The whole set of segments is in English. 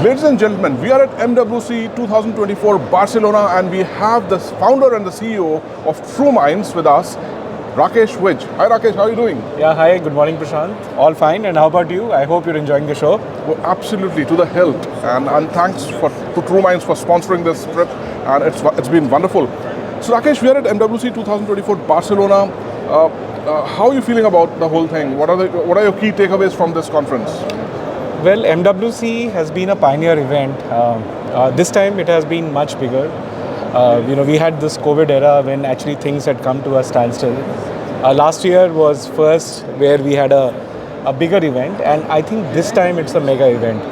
Ladies and gentlemen, we are at MWC 2024 Barcelona and we have the founder and the CEO of Truminds with us, Rakesh Vij. Hi Rakesh, how are you doing? Yeah, hi, good morning Prashant. All fine, and how about you? I hope you're enjoying the show. Well, absolutely, to the hilt. And thanks to Truminds for sponsoring this trip, and it's been wonderful. So Rakesh, we are at MWC 2024 Barcelona. How are you feeling about the whole thing? What are your key takeaways from this conference? Well, MWC has been a pioneer event. This time it has been much bigger. We had this COVID era when actually things had come to a standstill. Last year was first where we had a bigger event, and I think this time it's a mega event.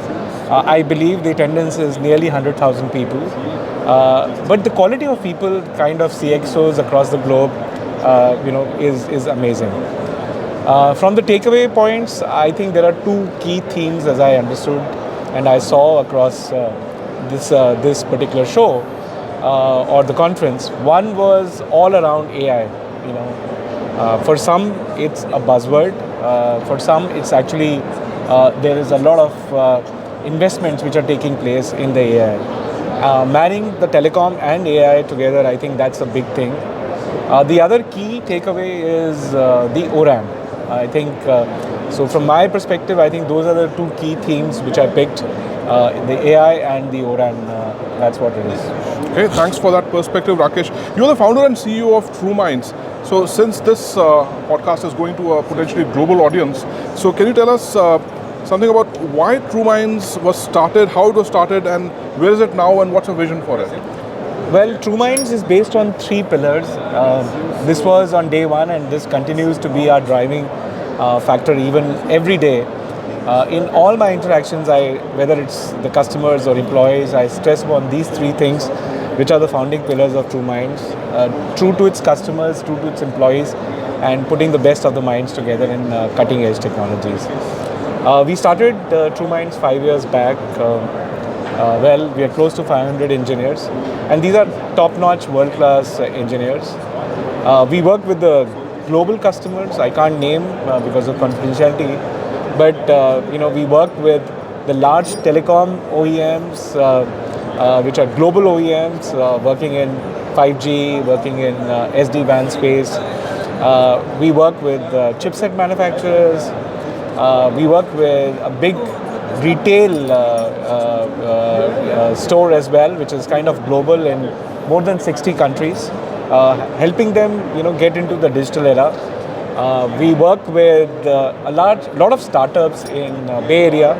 I believe the attendance is nearly 100,000 people. But the quality of people, kind of CXOs across the globe, is amazing. From the takeaway points, I think there are two key themes as I understood and I saw across this particular show or the conference. One was all around AI. For some it's a buzzword. For some it's actually there is a lot of investments which are taking place in the AI. Marrying the telecom and AI together, I think that's a big thing. The other key takeaway is the ORAN. I think, so from my perspective, I think those are the two key themes which I picked, the AI and the ORAN, that's what it is. Okay, thanks for that perspective, Rakesh. You're the founder and CEO of Truminds. So since this podcast is going to a potentially global audience, so can you tell us something about why Truminds was started, how it was started, and where is it now, and what's your vision for it? Well, Truminds is based on three pillars. This was on day one, and this continues to be our driving factor even every day. In all my interactions, whether it's the customers or employees, I stress upon these three things, which are the founding pillars of Truminds. True to its customers, true to its employees, and putting the best of the minds together in cutting-edge technologies. We started Truminds 5 years back. We are close to 500 engineers, and these are top-notch, world-class engineers. We work with the global customers. I can't name because of confidentiality, but we work with the large telecom OEMs, which are global OEMs, working in 5G, working in SD-WAN space. We work with chipset manufacturers. We work with a big retail store as well, which is kind of global in more than 60 countries, helping them get into the digital era. We work with a lot of startups in Bay Area,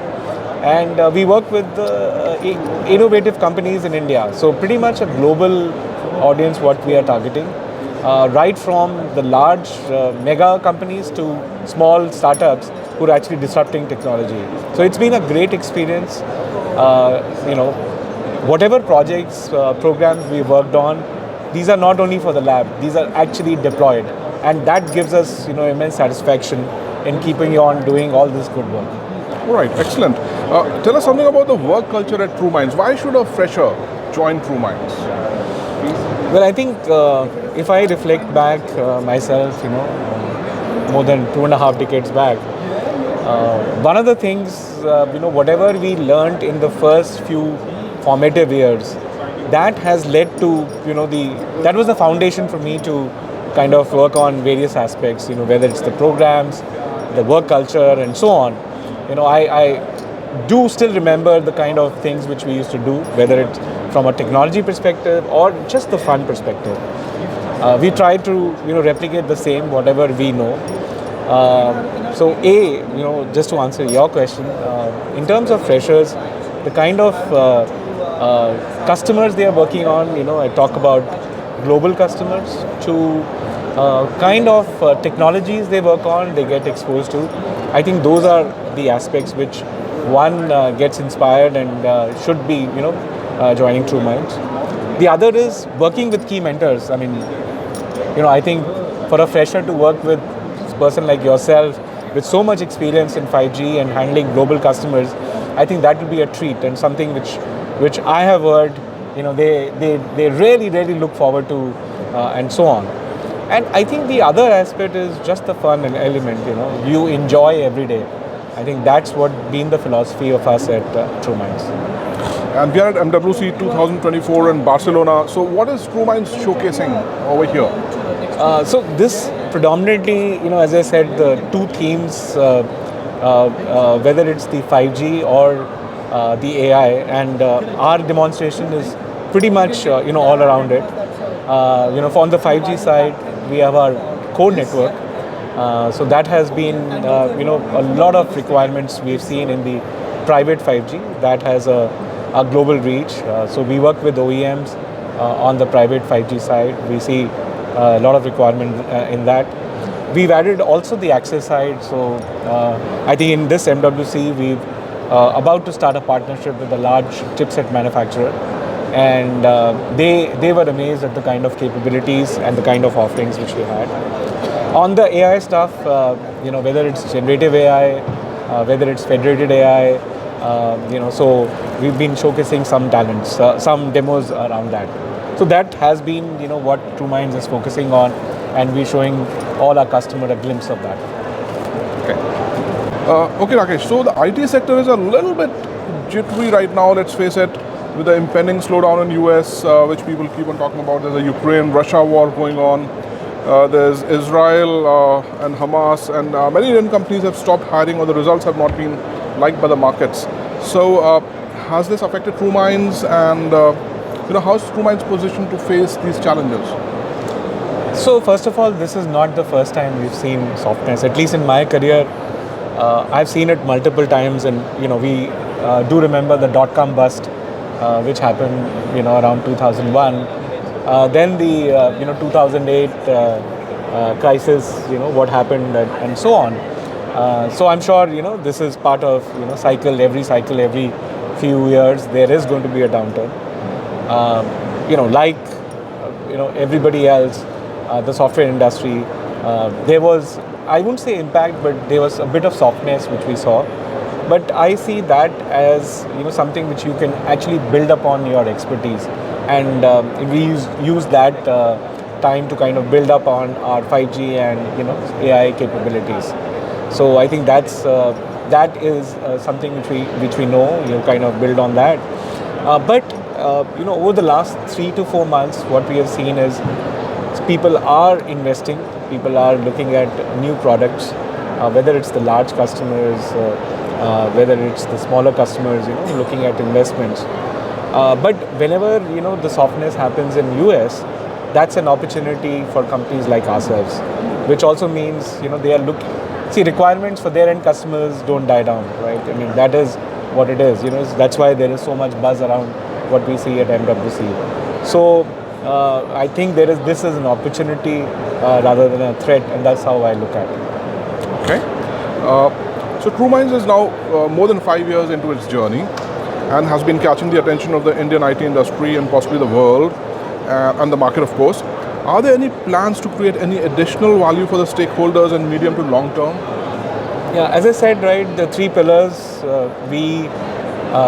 and we work with innovative companies in India. So pretty much a global audience what we are targeting, right from the large mega companies to small startups who are actually disrupting technology. So it's been a great experience. Whatever projects, programs we worked on, these are not only for the lab, these are actually deployed. And that gives us immense satisfaction in keeping on doing all this good work. All right, excellent. Tell us something about the work culture at Truminds. Why should a fresher join Truminds? Well, I think if I reflect back myself, more than 2.5 decades back, one of the things, whatever we learned in the first few formative years, that has led to, that was the foundation for me to kind of work on various aspects, whether it's the programs, the work culture, and so on. I do still remember the kind of things which we used to do, whether it's from a technology perspective or just the fun perspective. We try to, replicate the same, whatever we know. So just to answer your question, in terms of freshers, the kind of customers they are working on, I talk about global customers to kind of technologies they work on, they get exposed to. I think those are the aspects which one gets inspired and should be, joining Truminds. The other is working with key mentors. I mean, I think for a fresher to work with a person like yourself with so much experience in 5G and handling global customers, I think that will be a treat and something which I have heard, they really look forward to, and so on. And I think the other aspect is just the fun and element, you enjoy every day. I think that's what been the philosophy of us at Truminds. And we are at MWC 2024 in Barcelona. So what is Truminds showcasing over here? So this predominantly, as I said, the two themes, whether it's the 5G or the AI, and our demonstration is pretty much, all around it. On the 5G side, we have our core network. So that has been, a lot of requirements we've seen in the private 5G that has a global reach. So we work with OEMs on the private 5G side. We see a lot of requirement in that. We've added also the access side. So I think in this MWC, we've about to start a partnership with a large chipset manufacturer. And they were amazed at the kind of capabilities and the kind of offerings which we had. On the AI stuff, whether it's generative AI, whether it's federated AI, so we've been showcasing some talents, some demos around that. So that has been, what Truminds is focusing on, and we're showing all our customer a glimpse of that. Okay, Rakesh. So the IT sector is a little bit jittery right now. Let's face it, with the impending slowdown in US, which people keep on talking about. There's a Ukraine-Russia war going on. There's Israel and Hamas, and many Indian companies have stopped hiring, or the results have not been liked by the markets. So has this affected Truminds, and how is Truminds positioned to face these challenges? So first of all, this is not the first time we've seen softness. At least in my career, I've seen it multiple times, and we do remember the dot-com bust, which happened around 2001. Then the 2008 crisis, what happened, and so on. So I'm sure this is part of cycle. Every few years there is going to be a downturn. Like everybody else, the software industry, there was, I wouldn't say impact, but there was a bit of softness which we saw. But I see that as something which you can actually build upon your expertise, and we use that time to kind of build up on our 5G and AI capabilities. So I think that is something which we know, kind of build on that. But over the last 3 to 4 months, what we have seen is people are investing, people are looking at new products, whether it's the large customers, whether it's the smaller customers, looking at investments. But whenever the softness happens in US, that's an opportunity for companies like ourselves, which also means they are looking. See, requirements for their end customers don't die down, right? I mean, that is what it is. That's why there is so much buzz around what we see at MWC. So I think this is an opportunity rather than a threat, and that's how I look at it. Okay. So Truminds is now more than 5 years into its journey, and has been catching the attention of the Indian IT industry and possibly the world and the market, of course. Are there any plans to create any additional value for the stakeholders in medium to long term? Yeah, as I said, right, the 3 pillars, we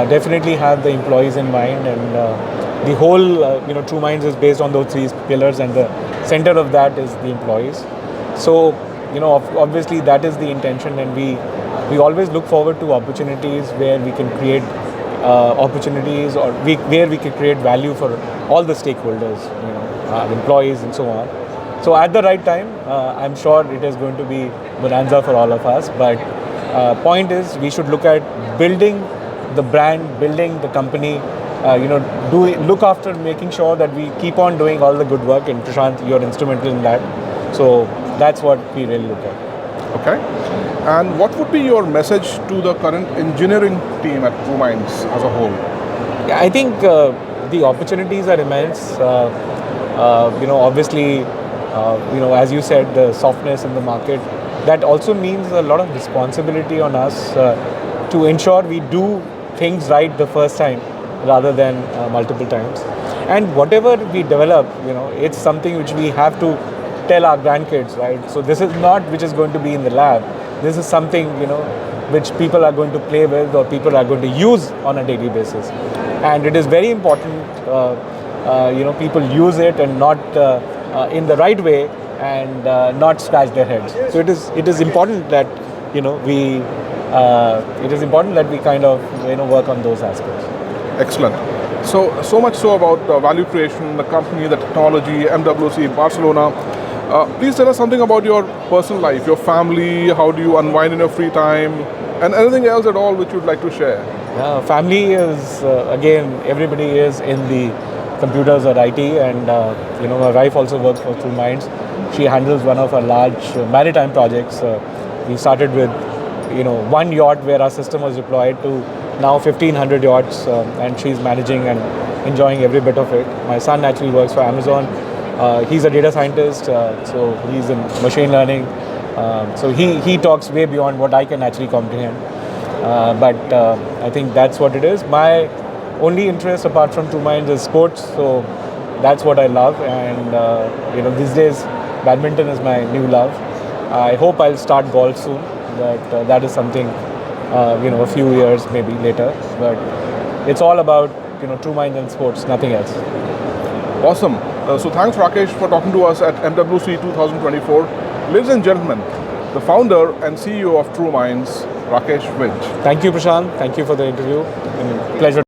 definitely have the employees in mind, and the whole, Truminds is based on those 3 pillars, and the center of that is the employees. So, obviously that is the intention, and we always look forward to opportunities where we can create opportunities, or where we can create value for all the stakeholders, employees and so on. So at the right time, I'm sure it is going to be bonanza for all of us. But point is, we should look at building the brand, building the company, look after making sure that we keep on doing all the good work. And Prashant, you're instrumental in that. So that's what we really look at. Okay. And what would be your message to the current engineering team at Truminds as a whole? Yeah, I think the opportunities are immense. Obviously, as you said, the softness in the market, that also means a lot of responsibility on us to ensure we do things right the first time rather than multiple times. And whatever we develop, it's something which we have to tell our grandkids, right? So this is not which is going to be in the lab. This is something, which people are going to play with, or people are going to use on a daily basis. And it is very important, people use it and not in the right way, and not scratch their heads. So it is important that we it is important that we kind of work on those aspects. Excellent. So much so about value creation, the company, the technology, MWC, Barcelona. Please tell us something about your personal life, your family, how do you unwind in your free time, and anything else at all which you'd like to share. Yeah, family is, again, everybody is in the computers or IT, and my wife also works for Truminds. She handles one of our large maritime projects. We started with one yacht where our system was deployed to now 1,500 yachts, and she's managing and enjoying every bit of it. My son actually works for Amazon. He's a data scientist, so he's in machine learning. So he talks way beyond what I can actually comprehend. But I think that's what it is. My only interest apart from Truminds is sports, so that's what I love. And these days, badminton is my new love. I hope I'll start golf soon, but that is something a few years maybe later. But it's all about Truminds and sports, nothing else. Awesome. So thanks Rakesh for talking to us at MWC 2024. Ladies and gentlemen, the founder and CEO of Truminds, Rakesh Vij. Thank you, Prashant. Thank you for the interview. And pleasure.